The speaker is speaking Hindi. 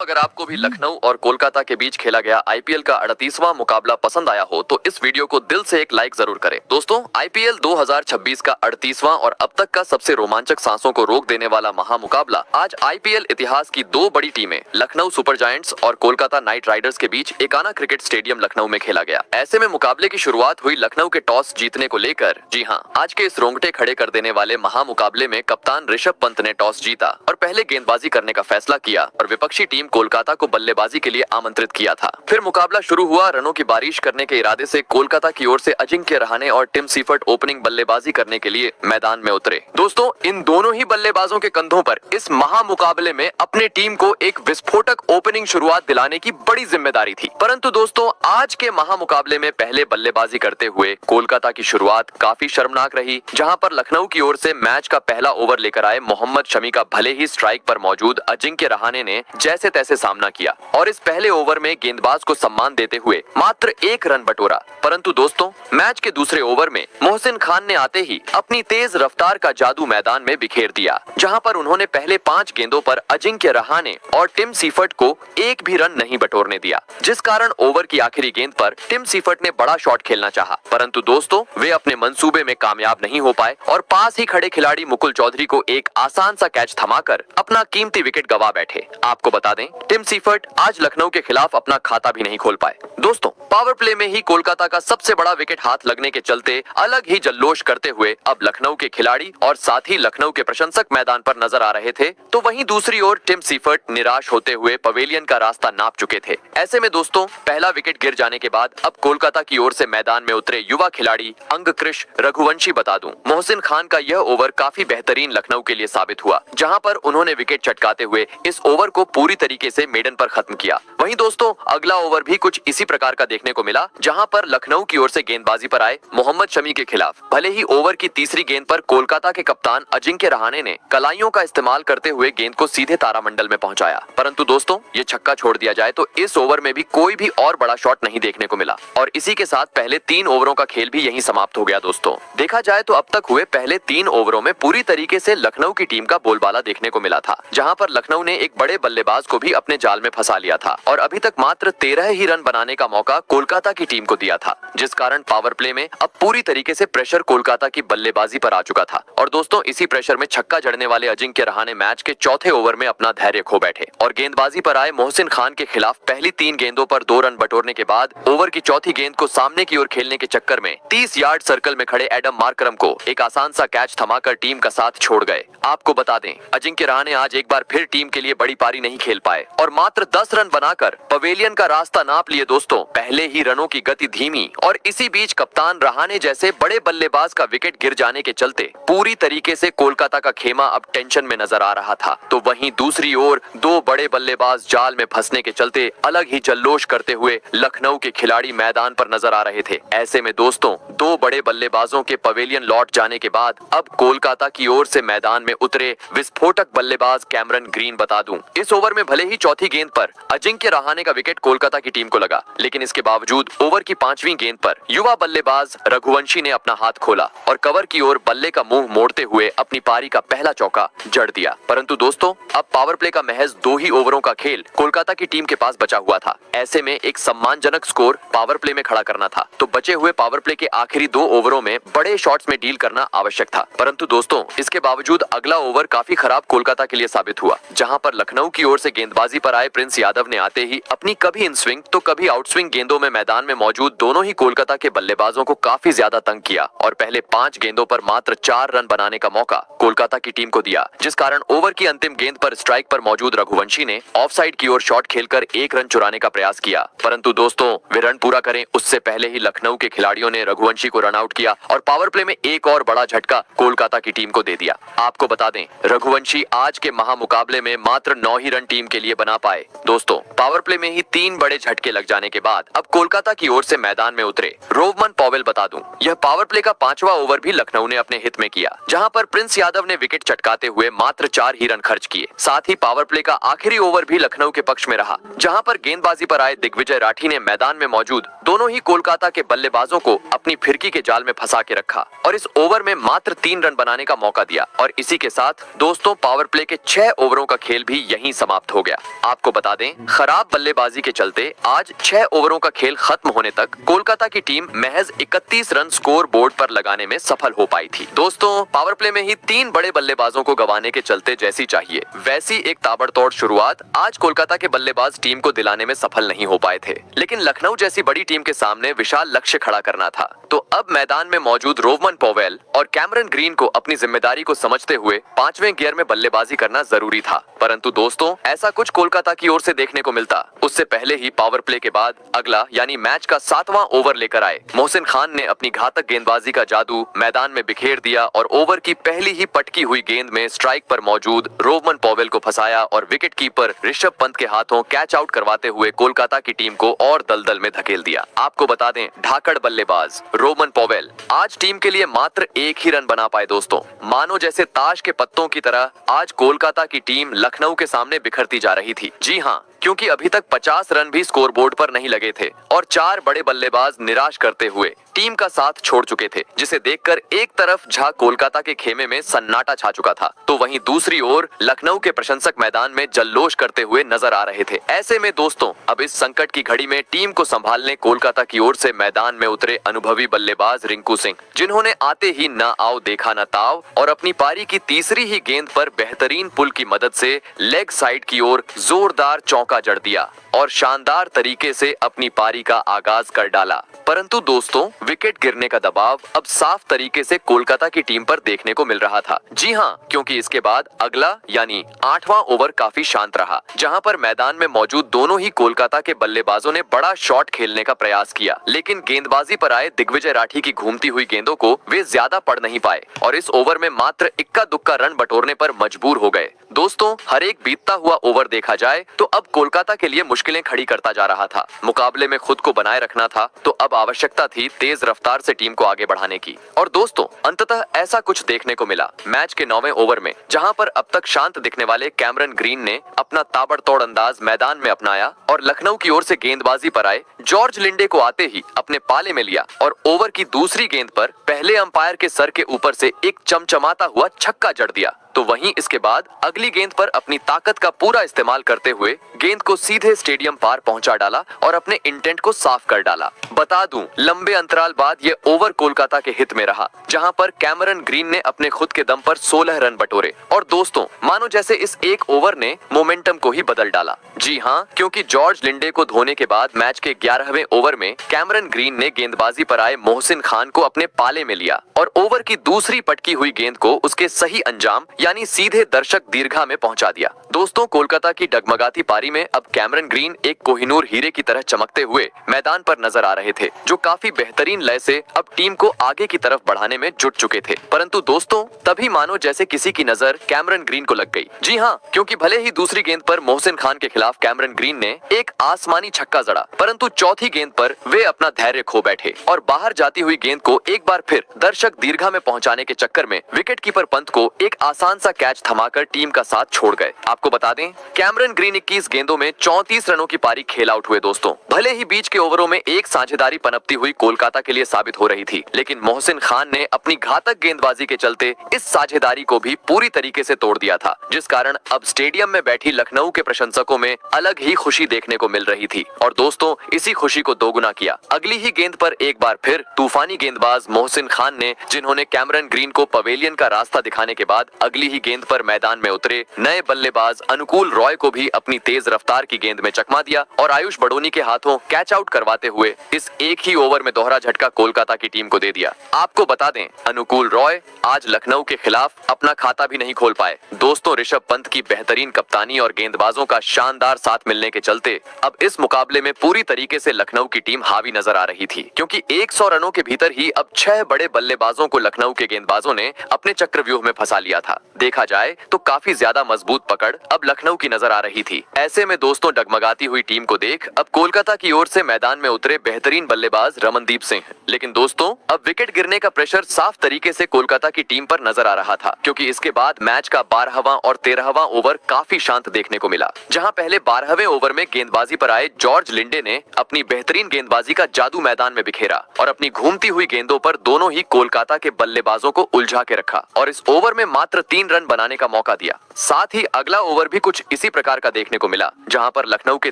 अगर आपको भी लखनऊ और कोलकाता के बीच खेला गया आईपीएल का 38वां मुकाबला पसंद आया हो तो इस वीडियो को दिल से एक लाइक जरूर करें। दोस्तों, आईपीएल 2026 का 38वां और अब तक का सबसे रोमांचक सांसों को रोक देने वाला महामुकाबला आज आईपीएल इतिहास की दो बड़ी टीमें लखनऊ सुपर जायंट्स और कोलकाता नाइट राइडर्स के बीच एकाना क्रिकेट स्टेडियम लखनऊ में खेला गया। ऐसे में मुकाबले की शुरुआत हुई लखनऊ के टॉस जीतने को लेकर। जी हाँ, आज के इस रोंगटे खड़े कर देने वाले महामुकाबले में कप्तान ऋषभ पंत ने टॉस जीता और पहले गेंदबाजी करने का फैसला किया और विपक्षी टीम कोलकाता को बल्लेबाजी के लिए आमंत्रित किया था। फिर मुकाबला शुरू हुआ। रनों की बारिश करने के इरादे से कोलकाता की ओर से अजिंक्य रहाणे और टिम सीफर्ट ओपनिंग बल्लेबाजी करने के लिए मैदान में उतरे। दोस्तों, इन दोनों ही बल्लेबाजों के कंधों पर इस महामुकाबले में अपने टीम को एक विस्फोटक ओपनिंग शुरुआत दिलाने की बड़ी जिम्मेदारी थी। परंतु दोस्तों, आज के महामुकाबले में पहले बल्लेबाजी करते हुए कोलकाता की शुरुआत काफी शर्मनाक रही, जहां पर लखनऊ की ओर से मैच का पहला ओवर लेकर आए मोहम्मद शमी का भले ही स्ट्राइक पर मौजूद अजिंक्य रहाणे ने जैसे तैसे सामना किया और इस पहले ओवर में गेंदबाज को सम्मान देते हुए मात्र 1 रन बटोरा। परंतु दोस्तों, मैच के दूसरे ओवर में मोहसिन खान ने आते ही अपनी तेज रफ्तार का जादू मैदान में बिखेर दिया, जहां पर उन्होंने पहले 5 गेंदों पर अजिंक्य रहाणे और टिम सीफर्ट को एक भी रन नहीं बटोरने दिया, जिस कारण ओवर की आखिरी गेंद पर टिम सीफर्ट ने बड़ा शॉट खेलना चाहा। परंतु दोस्तों, वे अपने मंसूबे में कामयाब नहीं हो पाए और पास ही खड़े खिलाड़ी मुकुल चौधरी को एक आसान सा कैच थमाकर अपना कीमती विकेट गवा बैठे। आपको बता दें, टिम सीफर्ट आज लखनऊ के खिलाफ अपना खाता भी नहीं खोल पाए। दोस्तों, पावर प्ले में ही कोलकाता का सबसे बड़ा विकेट हाथ लगने के चलते अलग ही जल्लोष करते हुए अब लखनऊ के खिलाड़ी और साथ ही लखनऊ के प्रशंसक मैदान पर नजर आ रहे थे, तो वहीं दूसरी ओर टिम सीफर्ट निराश होते हुए पवेलियन का रास्ता नाप चुके थे। ऐसे में दोस्तों, पहला विकेट गिर जाने के बाद अब कोलकाता की ओर से मैदान में उतरे युवा खिलाड़ी अंगकृष रघुवंशी बता दूं, मोहसिन खान का यह ओवर काफी बेहतरीन लखनऊ के लिए साबित हुआ, जहां पर उन्होंने विकेट चटकाते हुए इस ओवर को पूरी तरीके से मेडन पर खत्म किया। वहीं दोस्तों, अगला ओवर भी कुछ इसी प्रकार का देखने को मिला, जहां पर लखनऊ की ओर से गेंदबाजी पर आए मोहम्मद शमी के खिलाफ भले ही ओवर की तीसरी गेंद पर कोलकाता के कप्तान अजिंक्य रहाणे ने कलाइयों का इस्तेमाल करते हुए गेंद को सीधे तारामंडल में पहुंचाया। परंतु दोस्तों, ये छक्का छोड़ दिया जाए तो इस ओवर में भी कोई भी और बड़ा शॉट नहीं देखने को मिला और इसी के साथ पहले 3 ओवरों का खेल भी यहीं समाप्त हो गया। दोस्तों, देखा जाए तो अब तक हुए पहले 3 ओवरों में पूरी तरीके से लखनऊ की टीम का बोलबाला देखने को मिला था, जहां पर लखनऊ ने एक बड़े बल्लेबाज को भी अपने जाल में फंसा लिया था और अभी तक मात्र 13 ही रन बनाने का मौका कोलकाता की टीम को दिया था, जिस कारण पावर प्ले में अब पूरी तरीके से प्रेशर कोलकाता की बल्लेबाजी पर आ चुका था। और दोस्तों, इसी प्रेशर में छक्का जड़ने वाले अजिंक्य रहाणे मैच के चौथे ओवर में अपना धैर्य खो बैठे और गेंदबाजी पर आए मोहसिन खान के खिलाफ पहली 3 गेंदों पर 2 रन बटोरने के बाद ओवर की चौथी गेंद को सामने की ओर खेलने के चक्कर में 30 यार्ड सर्कल में खड़े एडम मार्करम को एक आसान सा कैच थमाकर टीम का साथ छोड़ गए। आपको बता दें, अजिंक्य रहाणे आज एक बार फिर टीम के लिए बड़ी पारी नहीं खेल पाए और मात्र 10 रन बनाकर पवेलियन का रास्ता नाप लिए। दोस्तों, पहले ही रनों की गति धीमी और इसी बीच कप्तान रहाणे जैसे बड़े बल्लेबाज का विकेट गिर जाने के चलते पूरी तरीके से कोलकाता का खेमा अब टेंशन में नजर आ रहा था। तो वहीं दूसरी ओर 2 बड़े बल्लेबाज जाल में फंसने के चलते अलग ही जल्लोष करते हुए लखनऊ के खिलाड़ी मैदान पर नजर आ रहे थे। ऐसे में दोस्तों, 2 बड़े बल्लेबाजों के पवेलियन लौट जाने के बाद अब कोलकाता की ओर से मैदान में उतरे विस्फोटक बल्लेबाज कैमरन ग्रीन बता दूं, इस ओवर में भले ही चौथी गेंद पर अजिंक्य रहाणे का विकेट कोलकाता की टीम को लगा, लेकिन इसके बावजूद ओवर की 5वीं गेंद पर युवा बल्लेबाज रघुवंशी ने अपना हाथ खोला और कवर की ओर बल्ले का मुंह मोड़ते हुए अपनी पारी का पहला चौका जड़ दिया। परंतु दोस्तों, अब पावर प्ले का महज 2 ही ओवरों का खेल कोलकाता की टीम के पास बचा हुआ था। ऐसे में एक सम्मानजनक स्कोर पावर प्ले में खड़ा करना था, तो बचे हुए पावर प्ले के आखिरी 2 ओवरों में बड़े शॉट्स में डील करना आवश्यक था। परंतु दोस्तों, इसके बावजूद अगला ओवर काफी खराब कोलकाता के लिए साबित हुआ, जहां पर लखनऊ की ओर से गेंदबाजी पर आए प्रिंस यादव ने आते ही अपनी कभी इन स्विंग तो कभी आउट स्विंग गेंदों में मैदान में मौजूद दोनों ही कोलकाता के बल्लेबाजों को काफी ज्यादा तंग किया और पहले 5 गेंदों पर मात्र 4 रन बनाने का मौका कोलकाता की टीम को दिया, जिस कारण ओवर की अंतिम गेंद पर स्ट्राइक पर मौजूद रघुवंशी ने ऑफसाइड की ओर शॉट खेलकर 1 रन चुराने का प्रयास किया। परंतु दोस्तों, वे रन पूरा करें उससे पहले ही लखनऊ के खिलाड़ियों ने रघुवंशी को रन आउट किया और पावर प्ले में एक और बड़ा झटका कोलकाता की टीम को दे दिया। आपको बता दें, रघुवंशी आज के महामुकाबले में मात्र 9 ही रन टीम के लिए बना पाए। दोस्तों, पावर प्ले में ही 3 बड़े झटके लग जाने के बाद अब कोलकाता की ओर से मैदान में उतरे रोवमन पॉवेल बता दूं, यह पावर प्ले का 5वां ओवर भी लखनऊ ने अपने हित में किया, जहां पर प्रिंस यादव ने विकेट चटकाते हुए मात्र 4 ही रन खर्च किए। साथ ही पावर प्ले का आखिरी ओवर भी लखनऊ के पक्ष में रहा, जहां पर गेंदबाजी पर आए दिग्विजय राठी ने मैदान में मौजूद दोनों ही कोलकाता के बल्लेबाजों को अपनी फिरकी के जाल में फंसा के रखा और इस ओवर में मात्र 3 रन बनाने का मौका दिया और इसी के साथ दोस्तों, पावर प्ले के 6 ओवरों का खेल भी यहीं समाप्त हो गया। गया। आपको बता दें, खराब बल्लेबाजी के चलते आज 6 ओवरों का खेल खत्म होने तक कोलकाता की टीम महज 31 रन स्कोर बोर्ड पर लगाने में सफल हो पाई थी। दोस्तों, पावर प्ले में ही 3 बड़े बल्लेबाजों को गंवाने के चलते जैसी चाहिए वैसी एक ताबड़तोड़ शुरुआत आज कोलकाता के बल्लेबाज टीम को दिलाने में सफल नहीं हो पाए थे। लेकिन लखनऊ जैसी बड़ी टीम के सामने विशाल लक्ष्य खड़ा करना था, तो अब मैदान में मौजूद रोवमन पॉवेल और कैमरन ग्रीन को अपनी जिम्मेदारी को समझते हुए 5वें गियर में बल्लेबाजी करना जरूरी था। परंतु दोस्तों, ऐसा कुछ कोलकाता की ओर से देखने को मिलता उससे पहले ही पावर प्ले के बाद अगला यानी मैच का 7वां ओवर लेकर आए मोहसिन खान ने अपनी घातक गेंदबाजी का जादू मैदान में बिखेर दिया और ओवर की पहली ही पटकी हुई गेंद में स्ट्राइक पर मौजूद रोवमन पॉवेल को फंसाया और विकेट कीपर ऋषभ पंत के हाथों कैच आउट करवाते हुए कोलकाता की टीम को और दलदल में धकेल दिया। आपको बता दें, ढाकड़ बल्लेबाज रोवमन पॉवेल आज टीम के लिए मात्र 1 ही रन बना पाए। दोस्तों, मानो जैसे ताश के पत्तों की तरह आज कोलकाता की टीम लखनऊ के सामने बिखरती जा रही थी। जी हाँ, क्योंकि अभी तक 50 रन भी स्कोरबोर्ड पर नहीं लगे थे और 4 बड़े बल्लेबाज निराश करते हुए टीम का साथ छोड़ चुके थे, जिसे देखकर एक तरफ जहां कोलकाता के खेमे में सन्नाटा छा चुका था, तो वहीं दूसरी ओर लखनऊ के प्रशंसक मैदान में जल्लोष करते हुए नजर आ रहे थे। ऐसे में दोस्तों, अब इस संकट की घड़ी में टीम को संभालने कोलकाता की ओर से मैदान में उतरे अनुभवी बल्लेबाज रिंकू सिंह, जिन्होंने आते ही न आओ देखा न ताव और अपनी पारी की तीसरी ही गेंद पर बेहतरीन पुल की मदद से लेग साइड की ओर जोरदार चौका जड़ दिया और शानदार तरीके से अपनी पारी का आगाज कर डाला। परंतु दोस्तों, विकेट गिरने का दबाव अब साफ तरीके से कोलकाता की टीम पर देखने को मिल रहा था। जी हाँ, क्योंकि इसके बाद अगला यानी 8वां ओवर काफी शांत रहा, जहां पर मैदान में मौजूद दोनों ही कोलकाता के बल्लेबाजों ने बड़ा शॉट खेलने का प्रयास किया, लेकिन गेंदबाजी पर आए दिग्विजय राठी की घूमती हुई गेंदों को वे ज्यादा पढ़ नहीं पाए और इस ओवर में मात्र इक्का दुक्का रन बटोरने पर मजबूर हो गए। दोस्तों, हर एक बीतता हुआ ओवर देखा जाए तो अब कोलकाता के लिए मुश्किलें खड़ी करता जा रहा था। मुकाबले में खुद को बनाए रखना था, तो अब आवश्यकता थी तेज रफ्तार से टीम को आगे बढ़ाने की। और दोस्तों, अंततः ऐसा कुछ देखने को मिला मैच के 9वें ओवर में, जहां पर अब तक शांत दिखने वाले कैमरन ग्रीन ने अपना ताबड़तोड़ अंदाज मैदान में अपनाया और लखनऊ की ओर से गेंदबाजी पर आए जॉर्ज लिंडे को आते ही अपने पाले में लिया और ओवर की दूसरी गेंद पर पहले अंपायर के सर के ऊपर से एक चमचमाता हुआ छक्का जड़ दिया। तो वहीं इसके बाद अगली गेंद पर अपनी ताकत का पूरा इस्तेमाल करते हुए गेंद को सीधे स्टेडियम पार पहुंचा डाला और अपने इंटेंट को साफ कर डाला। बता दूं, लंबे अंतराल बाद ये ओवर कोलकाता के हित में रहा, जहां पर कैमरन ग्रीन ने अपने खुद के दम पर 16 रन बटोरे और दोस्तों, मानो जैसे इस एक ओवर ने मोमेंटम को ही बदल डाला। जी हाँ, क्योंकि जॉर्ज लिंडे को धोने के बाद मैच के 11वें ओवर में कैमरन ग्रीन ने गेंदबाजी पर आए मोहसिन खान को अपने पाले में लिया और ओवर की दूसरी पटकी हुई गेंद को उसके सही अंजाम यानी सीधे दर्शक दीर्घा में पहुंचा दिया। दोस्तों, कोलकाता की डगमगाती पारी में अब कैमरन ग्रीन एक कोहिनूर हीरे की तरह चमकते हुए मैदान पर नजर आ रहे थे, जो काफी बेहतरीन लय से अब टीम को आगे की तरफ बढ़ाने में जुट चुके थे। परंतु दोस्तों, तभी मानो जैसे किसी की नजर कैमरन ग्रीन को लग गई। जी हाँ, क्योंकि भले ही दूसरी गेंद पर मोहसिन खान के खिलाफ कैमरन ग्रीन ने एक आसमानी छक्का जड़ा, परंतु चौथी गेंद पर वे अपना धैर्य खो बैठे और बाहर जाती हुई गेंद को एक बार फिर दर्शक दीर्घा में पहुंचाने के चक्कर में विकेट कीपर पंत को एक आसान सा कैच थमाकर टीम का साथ छोड़ गए। आपको बता दें, कैमरन ग्रीन 21 गेंदों में 34 रनों की पारी खेल आउट हुए। दोस्तों, भले ही बीच के ओवरों में एक साझेदारी पनपती हुई कोलकाता के लिए साबित हो रही थी, लेकिन मोहसिन खान ने अपनी घातक गेंदबाजी के चलते इस साझेदारी को भी पूरी तरीके से तोड़ दिया था, जिस कारण अब स्टेडियम में बैठी लखनऊ के प्रशंसकों में अलग ही खुशी देखने को मिल रही थी। और दोस्तों, इसी खुशी को दोगुना किया अगली ही गेंद पर एक बार फिर तूफानी गेंदबाज मोहसिन खान ने, जिन्होंने कैमरन ग्रीन को पवेलियन का रास्ता दिखाने के बाद अगली ही गेंद पर मैदान में उतरे नए बल्लेबाज अनुकूल रॉय को भी अपनी तेज रफ्तार की गेंद में चकमा दिया और आयुष बड़ोनी के हाथों कैच आउट करवाते हुए इस एक ही ओवर में दोहरा झटका कोलकाता की टीम को दे दिया। आपको बता दें, अनुकूल रॉय आज लखनऊ के खिलाफ अपना खाता भी नहीं खोल पाए। दोस्तों, ऋषभ पंत की बेहतरीन कप्तानी और गेंदबाजों का शानदार साथ मिलने के चलते अब इस मुकाबले में पूरी तरीके से लखनऊ की टीम हावी नजर आ रही थी, क्योंकि 100 रनों के भीतर ही अब 6 बड़े बल्लेबाजों को लखनऊ के गेंदबाजों ने अपने चक्रव्यूह में फंसा लिया था। देखा जाए तो काफी ज्यादा मजबूत पकड़ अब लखनऊ की नजर आ रही थी। ऐसे में दोस्तों, डगमगाती हुई टीम को देख अब कोलकाता की ओर से मैदान में उतरे बेहतरीन बल्लेबाज रमनदीप सिंह। लेकिन दोस्तों, अब विकेट गिरने का प्रेशर साफ तरीके से कोलकाता की टीम पर नजर आ रहा था, क्योंकि इसके बाद मैच का 12वां और 13वां ओवर काफी शांत देखने को मिला, जहां पहले 12वें ओवर में गेंदबाजी पर आए जॉर्ज लिंडे ने अपनी बेहतरीन गेंदबाजी का जादू मैदान में बिखेरा और अपनी घूमती हुई गेंदों पर दोनों ही कोलकाता के बल्लेबाजों को उलझा के रखा और इस ओवर में मात्र 3 रन बनाने का मौका दिया। साथ ही अगला ओवर भी कुछ इसी प्रकार का देखने को मिला, जहां पर लखनऊ के